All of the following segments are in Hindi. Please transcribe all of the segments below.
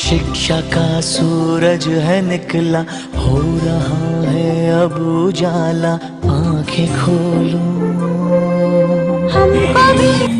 शिक्षा का सूरज है निकला, हो रहा है अब उजाला, आंखें खोलो हमको भी।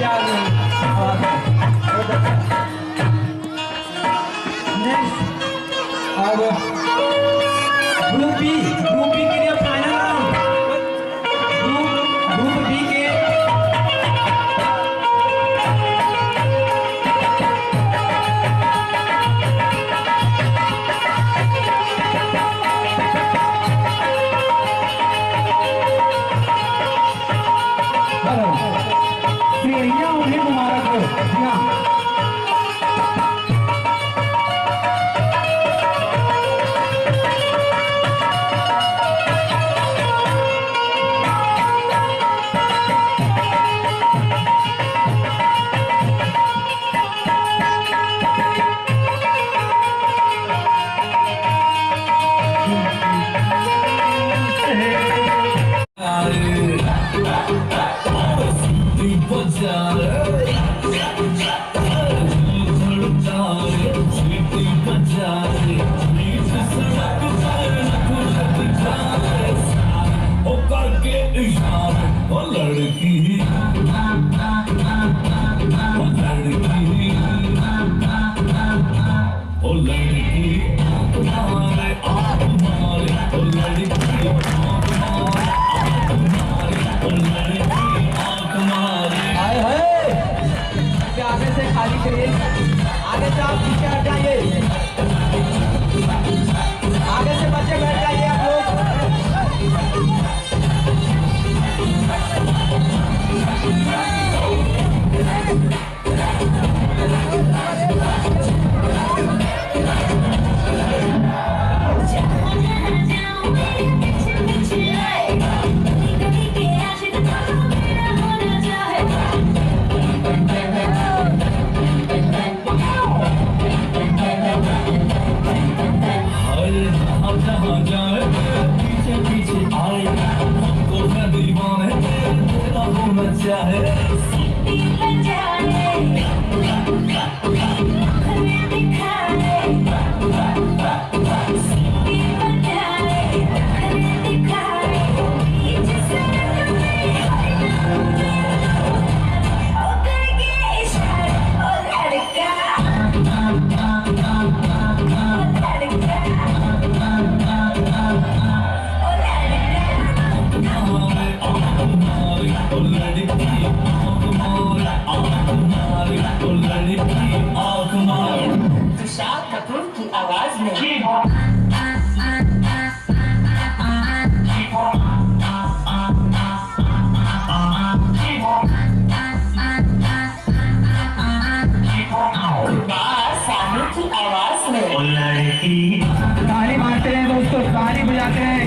प्यार में नेक्स्ट अब ग्रुप बी के लिए फाइनल राउंड ग्रुप बी के उन्हें मुबारक हो। आगे से खाली करिए, आगे से आप पीछे हट जाइए, आगे से बच्चे बैठ जाइए आप लोग। की आवाज में सामने की आवाज में ताली मारते हैं दोस्तों, ताली बजाते हैं।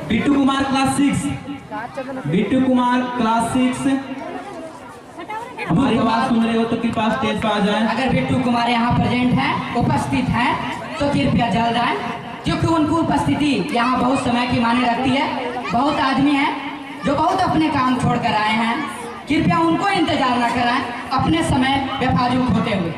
बिट्टू कुमार क्लास 6, बिट्टू कुमार क्लास 6, हमारी बात सुन रहे हो तो कृपया स्टेज पर आ जाएं। अगर बिट्टू कुमार यहाँ प्रेजेंट है, उपस्थित है, तो कृपया जल्द आए, क्योंकि उनकी उपस्थिति यहाँ बहुत समय की मायने रखती है। बहुत आदमी हैं जो बहुत अपने काम छोड़ कर आए हैं, कृपया उनको इंतजार न कराएं अपने समय बेफाजूल होते हुए।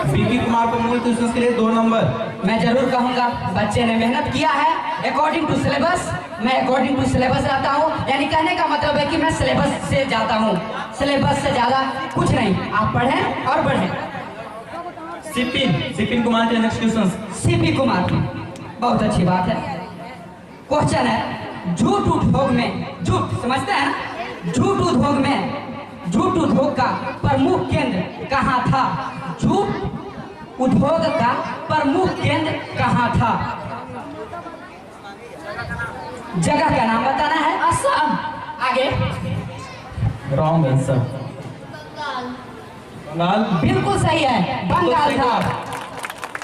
बीबी कुमार को मूल ट्यूशन के लिए 2 नंबर। मैं जरूर कहूँगा, बच्चे ने मेहनत किया है अकॉर्डिंग टू सिलेबस। मैं अकॉर्डिंग टू सिलेबस रहता हूँ, यानी कहने का मतलब है कि मैं सिलेबस से जाता हूँ, सिलेबस से ज्यादा कुछ नहीं। आप पढ़ें और बढ़ें। सिपिन कुमार के नेक्स्ट क्वेश्चन। सीपी कुमार, बहुत अच्छी बात है। क्वेश्चन है, झूठ उद्योग में, झूठ समझते हैं ना, झूठ उद्योग में, झूठ उद्योग का प्रमुख केंद्र कहाँ था? झूठ उद्योग का प्रमुख केंद्र कहाँ था? जगह का नाम बताना है। असम। आगे। Wrong answer. बंगाल। बिल्कुल सही है, बंगाल था।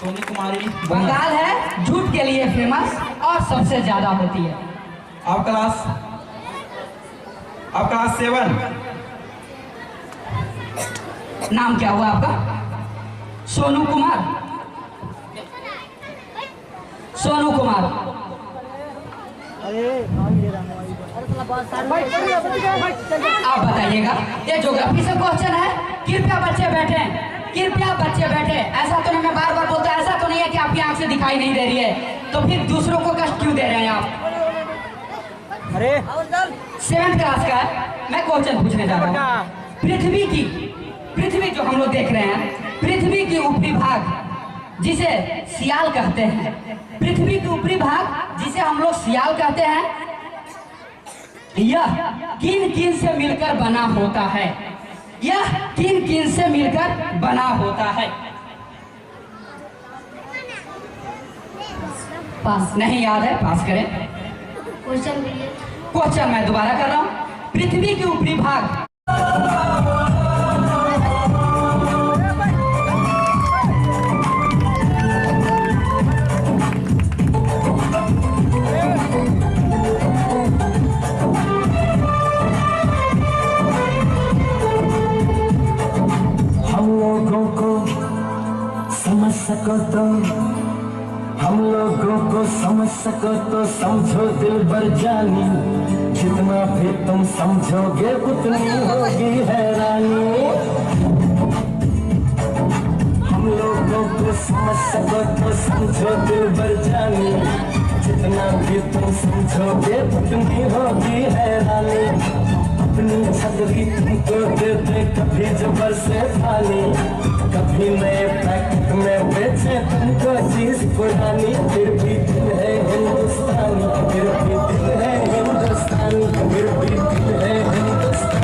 सोनी कुमारी। बंगाल है, जूट के लिए फेमस और सबसे ज्यादा होती है। आप क्लास 7। नाम क्या हुआ आपका? सोनू कुमार। सोनू कुमार। आप बताइएगा, ये ज्योग्राफी से क्वेश्चन है। कृपया बच्चे बैठे, कृपया बच्चे बैठे। ऐसा तो नहीं, मैं बार बार बोलता, ऐसा तो नहीं है कि आपकी आंख से दिखाई नहीं दे रही है, तो फिर दूसरों को कष्ट क्यों दे रहे हैं आप? अरे 7th क्लास का है, मैं क्वेश्चन पूछने जा रहा हूँ। पृथ्वी जो हम लोग देख रहे हैं, पृथ्वी की ऊपरी भाग जिसे सियाल कहते हैं, पृथ्वी के ऊपरी भाग जिसे हम लोग सियाल कहते हैं, यह किन किन से मिलकर बना होता है? यह किन किन से मिलकर बना होता है? पास नहीं याद है, पास करें। क्वेश्चन मैं दोबारा कर रहा हूं। पृथ्वी के ऊपरी भाग सको तो हम लोगों को समझ सको तो समझो दिल भर जानी, जितना भी तुम समझोगे उतनी होगी हैरानी। हम लोगों को समझ सको तो समझो दिल भर जानी, जितना भी तुम समझोगे उतनी होगी हैरानी। अपनी छतरी तुमको दे दे कभी जबर से पानी, कभी नए पैकेट में बेचे तुमको चीज पुरानी, फिर भी दिल है हिंदुस्तानी, फिर भी दिल है हिंदुस्तानी, फिर भी दिल है हिंदुस्तानी।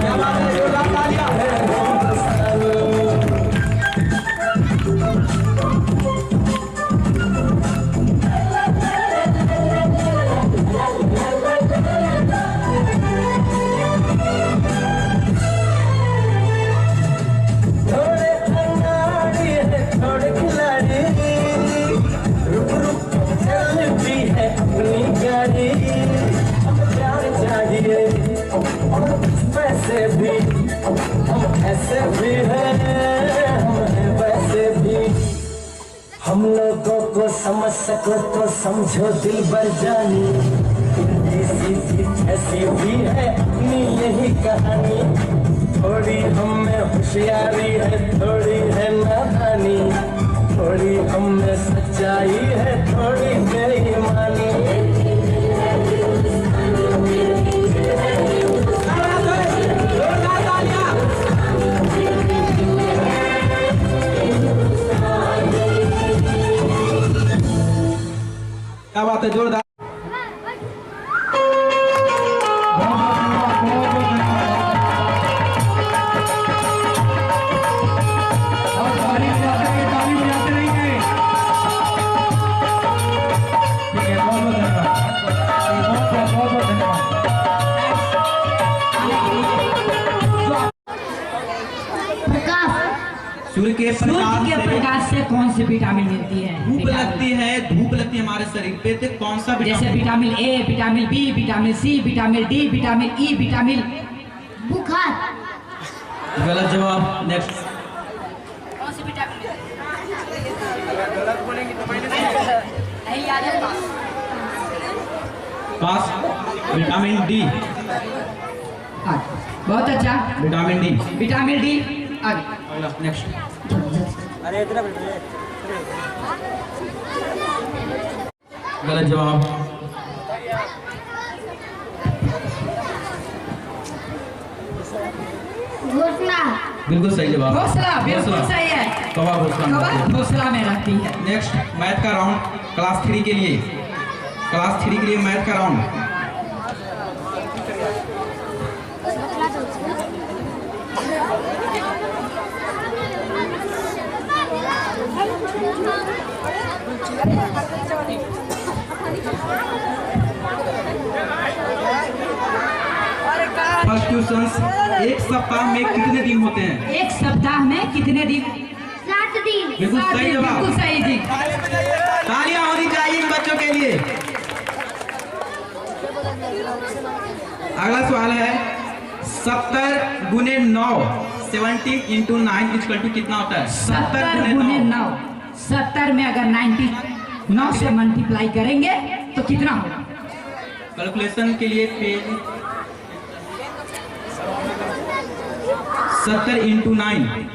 वैसे भी हम ऐसे भी हैं, हम हैं वैसे भी। हम लोगों को समझ सको तो समझो दिल भर जानी, ऐसी भी है अपनी यही कहानी। थोड़ी हम में होशियारी है, थोड़ी है नादानी, थोड़ी हम में सच्चाई है, थोड़ी बेईमानी। क्या बात है, जोरदार। सूर्य के प्रकाश से कौन सी विटामिन मिलती है? धूप लगती है, धूप लगती है हमारे शरीर पे, तो कौन सा विटामिन? जैसे vitamin A, vitamin B, vitamin C, vitamin D, vitamin E, vitamin बुखार। गलत जवाब। नेक्स्ट। कौन सी विटामिन? गलत बोलेंगे तो नहीं याद है। पास। Vitamin D. बहुत अच्छा, विटामिन डी। Vitamin D. आगे। नेक्स्ट। अरे इतना गलत जवाब। घोसला। बिल्कुल सही जवाब। घोसला बिल्कुल सही है। कौवा घोसला। घोसला में रहती है। नेक्स्ट, मैथ का राउंड क्लास 3 के लिए। क्लास 3 के लिए मैथ का राउंड। फर्स्ट क्वेश्चन, एक सप्ताह में कितने दिन होते हैं? एक सप्ताह में कितने दिन? 7 दिन। बिल्कुल 7 सही दिन, जवाब। बिल्कुल सही जी। तालियां होनी चाहिए इन बच्चों के लिए। अगला सवाल है 70 गुने 9, 70 इंटू 9 इक्वल टू कितना होता है? 70 गुने 9, 70 में अगर 99 से मल्टीप्लाई करेंगे तो कितना होगा? कैलकुलेशन के लिए पेज 70 इंटू 9।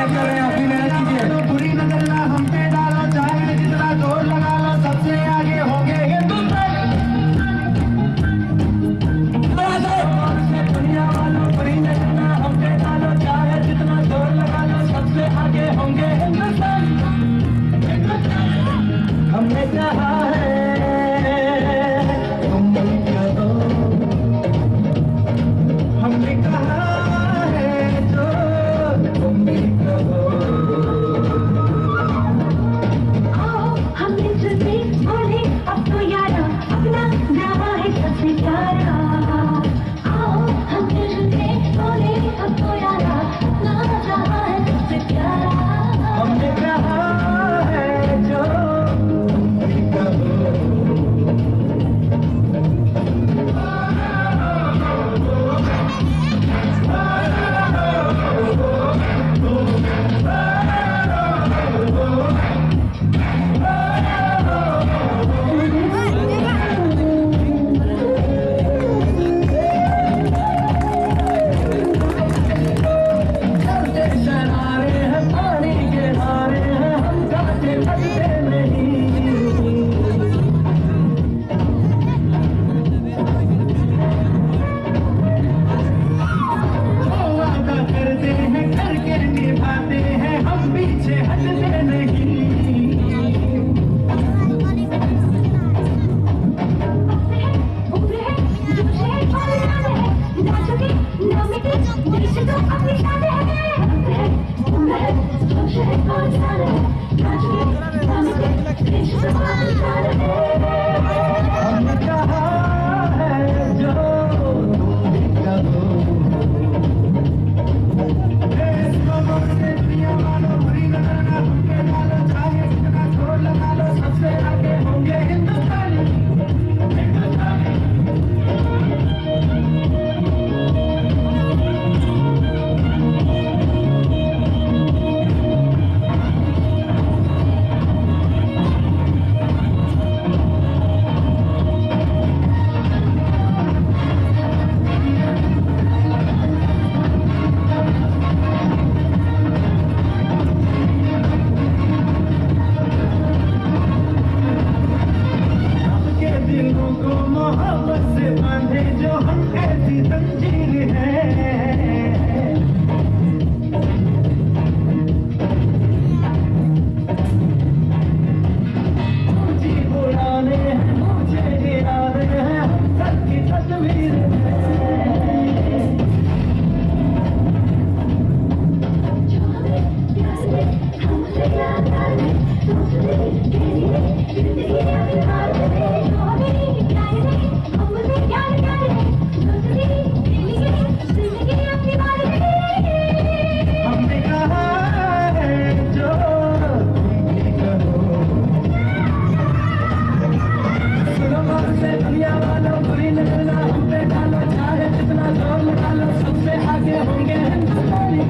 मेहनत कर रहे हैं, आप भी मेहनत कीजिए। बुरी नजर ना हम पे डालो, चाहे जितना जोर लगा लो, सबसे आगे होंगे हिंदुस्तान। दुनिया वालों बुरी नजर ना हम पे डालो, चाहे जितना जोर लगा लो, सबसे आगे होंगे हिंदुस्तान। हमने कहा है तुम भी कहो, हमने कहा है जो तुम भी कहो। आओ हम मिलजुल के बोले अब तो यारा, अपना नामा है सबसे प्यारा। आओ हम मिलजुल के बोले अब तो यारा, अपना नामा है सबसे प्यारा। हमने कहा है जो तुम भी कहो। चलते शरारे हैं, पानी के हारे हैं, हम जाते थकते नहीं। वादा करते हैं, करके निभाते हैं, हम पीछे हटते नहीं। उम्र है, जोश है और इरादे हैं, ना झुके ना मिटे, देश तो अपनी शान है। उम्र है, जोश है और इरादे हैं, ना झुके ना मिटे, देश तो अपनी शान है। हमने कहा है जो तुम भी कहो। देश को मोड़ने दुनिया वालों बुरी नजर ना हम पे डालो, चाहे जितना जोर लगा लो, सबसे आगे होंगे हिंदुस्तानी। के दिलों को मोहब्बत से बांधे जो हम ऐसी जंजीर है। ऊंची उड़ाने हैं, ऊंचे इरादे हैं, हम सबकी तस्वीर है। जो हमें प्यार दे, हमसे प्यार करे, दूसरे तेरी जिंदगी अपनी हार दे। जो हमें प्यार दे, हमसे प्यार करे, दूसरे तेरी जिंदगी अपनी हार दे। हमने कहा है जो तुम भी कहो। सुनो बात से दुनिया वालों बुरी नजर ना हम पे डालो, चाहे जितना जोर लगा लो, सबसे आगे होंगे हिंदुस्तानी।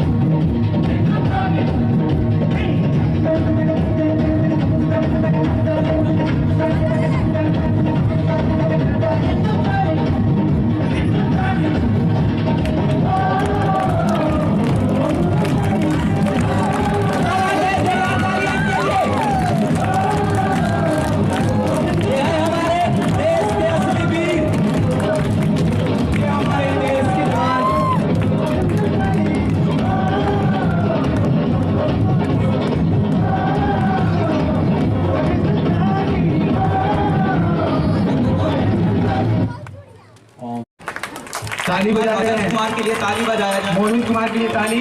ताली बजाते अजय हैं कुमार के लिए ताली बजाया जाए। मोहित कुमार के लिए ताली।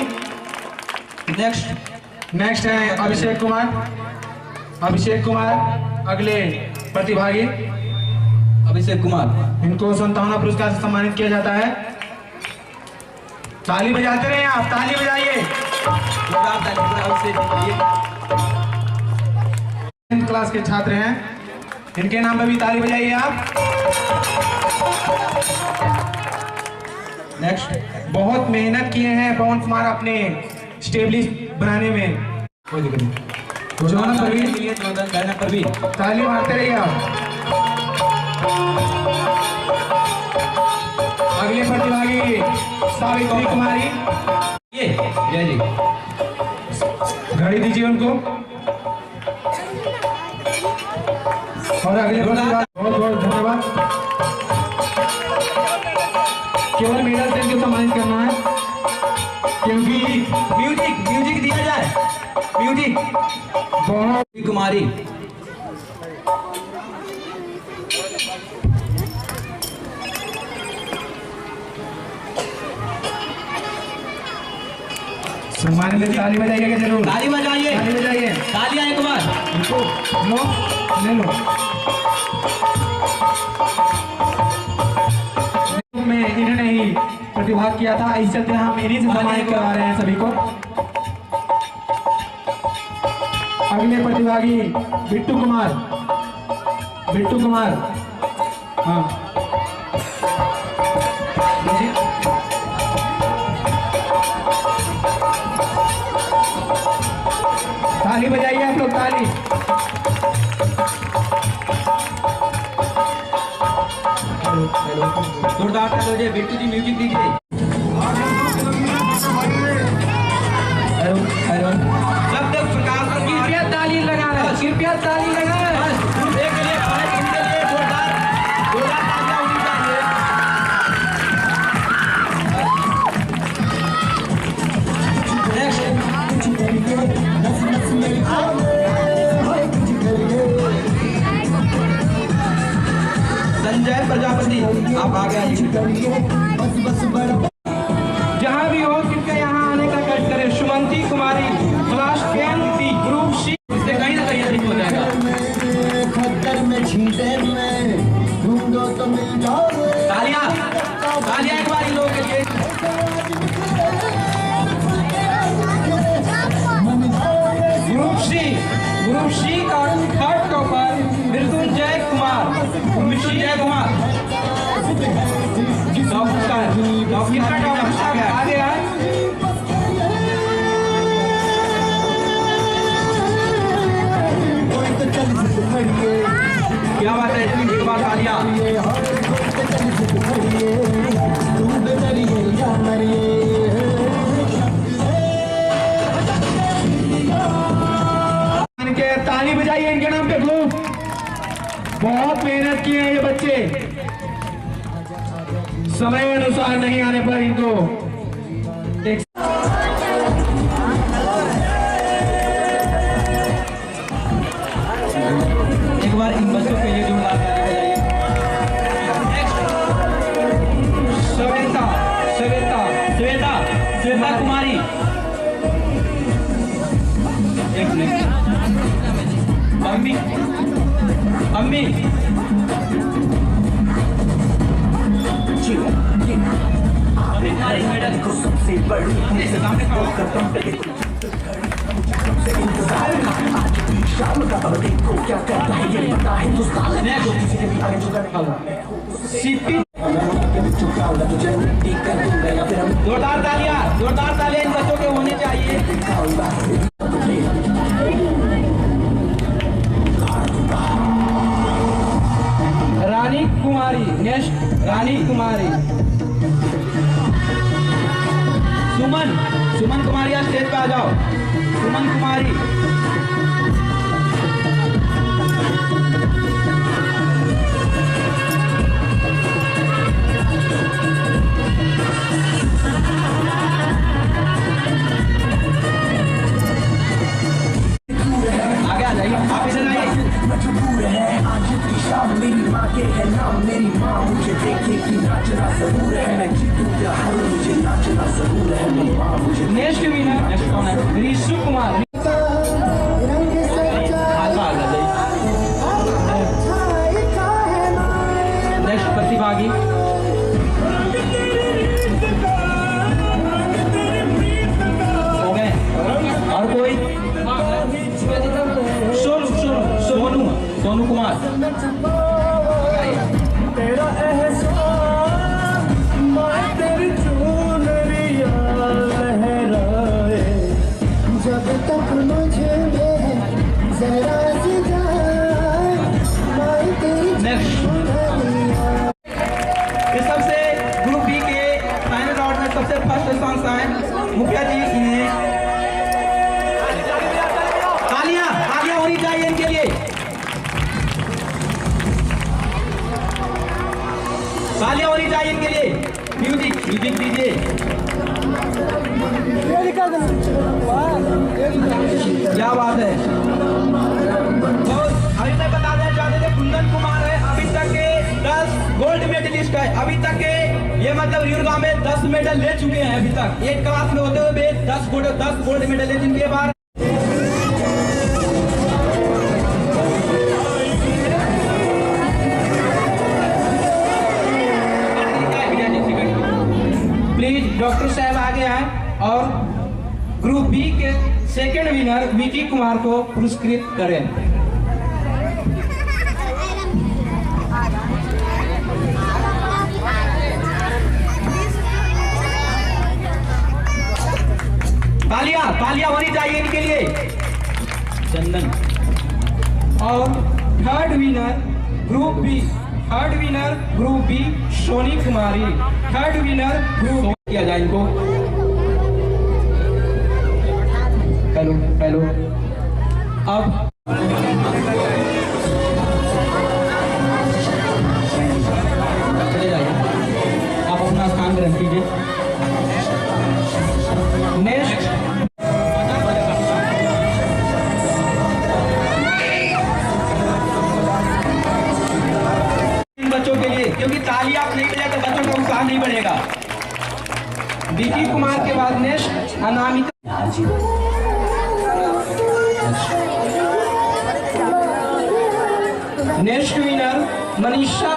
नेक्स्ट है अभिषेक कुमार। अभिषेक कुमार अगले प्रतिभागी। अभिषेक कुमार इनको 57वां पुरस्कार से सम्मानित किया जाता है। ताली बजाते रहे आप, ताली बजाइए। अभिषेक के लिए 10th क्लास के छात्र हैं, इनके नाम पे भी ताली बजाइए आप। नेक्स्ट बहुत मेहनत किए हैं पवन कुमार अपने स्टेब्लिश बनाने में। कोई दिक्कत नहीं। जोना परवीन, परवीन ताली मारते रहिए आप। अगले प्रतिभागी सावित्री कुमारी। ये जय जी। घड़ी दीजिए उनको। और अगले बहुत बहुत धन्यवाद। केवल मेडल से इनको सम्मानित करना है, क्योंकि म्यूजिक दिया जाए। म्यूजिक बहुत कुमारी सम्मान में ताली बजाइएगा जरूर। ताली बजाइए, ताली बजाइए। तालियां एक बार। लो ले लो। में इन्होंने ही प्रतिभाग किया था, इस चलते हम इन्हीं से सम्मानित करवा रहे हैं सभी को। अगले प्रतिभागी बिट्टू कुमार। बिट्टू कुमार, हाँ ताली बजाइए आप लोग, ताली। जोरदार ताली बजाइए। बिट्टू जी म्यूजिक दीजिए। शब्द प्रकाश कृपया ताली लगा रहे, कृपया ताली लगा रहे। एक के लिए इनके लिए जोरदार तालियां होनी चाहिए। संजय प्रजापति आप आगे आइए। जहाँ भी हो कृपया यहाँ आने का कष्ट करें। सुमंती कुमारी क्लास 10 ग्रुप सी। इससे कहीं ना कहीं अधिक हो जाएगा। तालियां तालियां एक बार इन लोगों के लिए। ग्रुप सी का थर्ड टॉपर मृत्युंजय कुमार। मृत्युंजय कुमार आगे आए। क्या बात है, इतनी एक बार तालियां। इनके ताली बजाइए इनके नाम पे खूब। बहुत मेहनत किए हैं ये बच्चे, समय अनुसार नहीं आने पर इनको एक बार इन बच्चों के लिए जोरदार ताली बजाइए। श्वेता श्वेता श्वेता श्वेता कुमारी। एक मिनट। अम्मी अम्मी सबसे बड़ी शाम का देखो क्या करता है ये पता है हिंदुस्तान में जो किसी ने भी आगे झुका सीपी। जोरदार तालियां इन बच्चों के होने चाहिए। रानी कुमारी। नेक्स्ट रानी कुमारी। सुमन कुमारी आज स्टेज पे आ जाओ। सुमन कुमारी आगे आ जाइए, आप इधर आइए। मजबूर है आज की शाम मेरी माँ के है नाम। मेरी माँ मुझे देखे कि नाचना जरूर है। मैं जीतूं या हारूं मुझे नाचना जरूर है। मेरी माँ मुझे। नेक्स्ट विनर नेक्स्ट कौन है? ऋषु कुमार। नेक्स्ट प्रतिभागी हो गए। और कोई? सोनू कुमार। तेरा एहसास मैं तेरी चुनरिया लहराए जब तक मुझे जरा सी जाए मैं तेरी चुनरिया। इस सबसे ग्रुप बी के फाइनल राउंड में सबसे फर्स्ट स्थान आए मुखिया जी। इन्हें तालियां होनी चाहिए इनके लिए। म्यूजिक म्यूजिक दीजिए। क्या बात है। तो अभी मैं बता देना चाहते थे कुंदन कुमार है अभी तक के 10 गोल्ड मेडलिस्ट है। अभी तक के ये मतलब रियरगांव में 10 मेडल ले चुके हैं। अभी तक 8 क्लास में होते हुए 10 गोल्ड मेडल ले जिनके बार प्लीज डॉक्टर साहब आगे आए और ग्रुप बी के सेकंड विनर विकी कुमार को पुरस्कृत करें। तालियां होनी चाहिए इनके लिए। चंदन। और third winner group B Soni Kumari. Third winner group किया जाए इनको। हेलो अब चले जाइए, आप अपना स्थान ग्रहण कीजिए। नेक्स्ट बच्चों के लिए, क्योंकि तालियां आप नहीं बजाए तो बच्चों का उत्साह नहीं बढ़ेगा। विकी कुमार के बाद next Anamika. Next winner Manisha.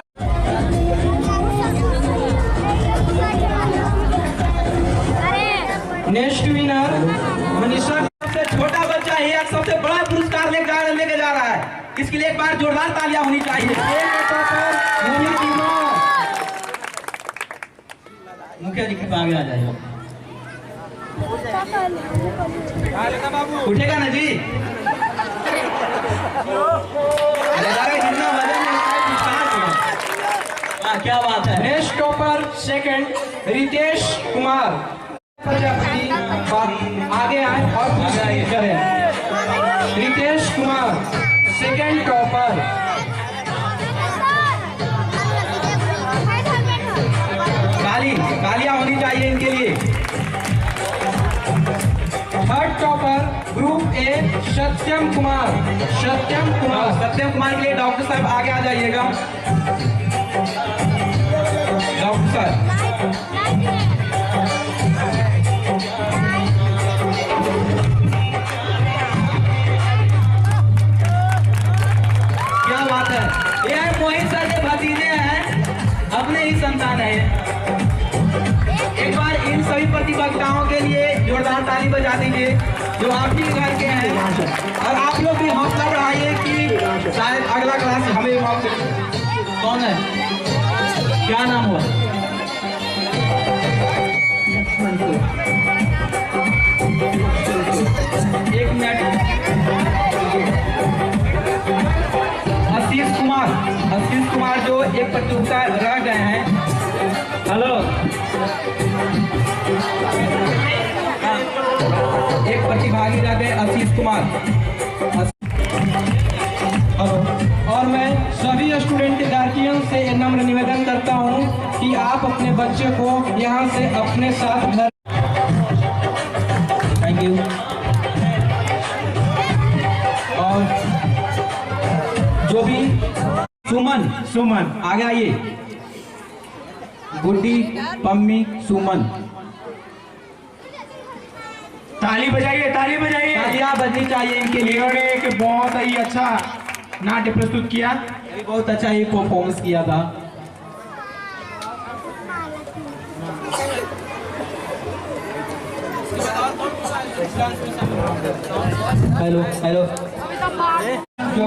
Next winner Manisha. सबसे छोटा बच्चा है, सबसे बड़ा पुरस्कार लेके जा रहा है। इसके लिए एक बार जोरदार तालियां होनी चाहिए। मुखिया जी के आगे आ जाइए। उठेगा ना जी। जितना वजन है क्या बात है। Next topper second Ritesh Kumar Prajapati आगे आए और करें। Ritesh Kumar second topper. तालियां होनी चाहिए इनके लिए। Third topper group A Satyam Kumar के लिए डॉक्टर साहब आगे आ जाइएगा। डॉक्टर साहब क्या बात है। यह मोहित सर के भतीजे हैं, अपने ही संतान है। एक बार इन सभी प्रतिभागिताओं के लिए जोरदार ताली बजा दीजिए जो आप ही घर के हैं। और आप लोग भी हौसला बढ़ाइए कि शायद अगला क्लास हमें मौका। कौन है, क्या नाम हुआ? एक मिनट। आशीष कुमार जो एक प्रतियोगिता रह गए हैं। हेलो, एक प्रतिभागी रह गए आशीष कुमार। और मैं सभी स्टूडेंट गार्जियन से नम्र निवेदन करता हूं कि आप अपने बच्चे को यहां से अपने साथ घर। Thank you. और जो भी सुमन आगे आइए। गुड्डी, पम्मी, सुमन। ताली बजाइए। तालियां बजनी चाहिए इनके लिए। इन्होंने एक बहुत ही अच्छा नाट्य प्रस्तुत किया। बहुत अच्छा ही परफॉर्मेंस किया था। हेलो जो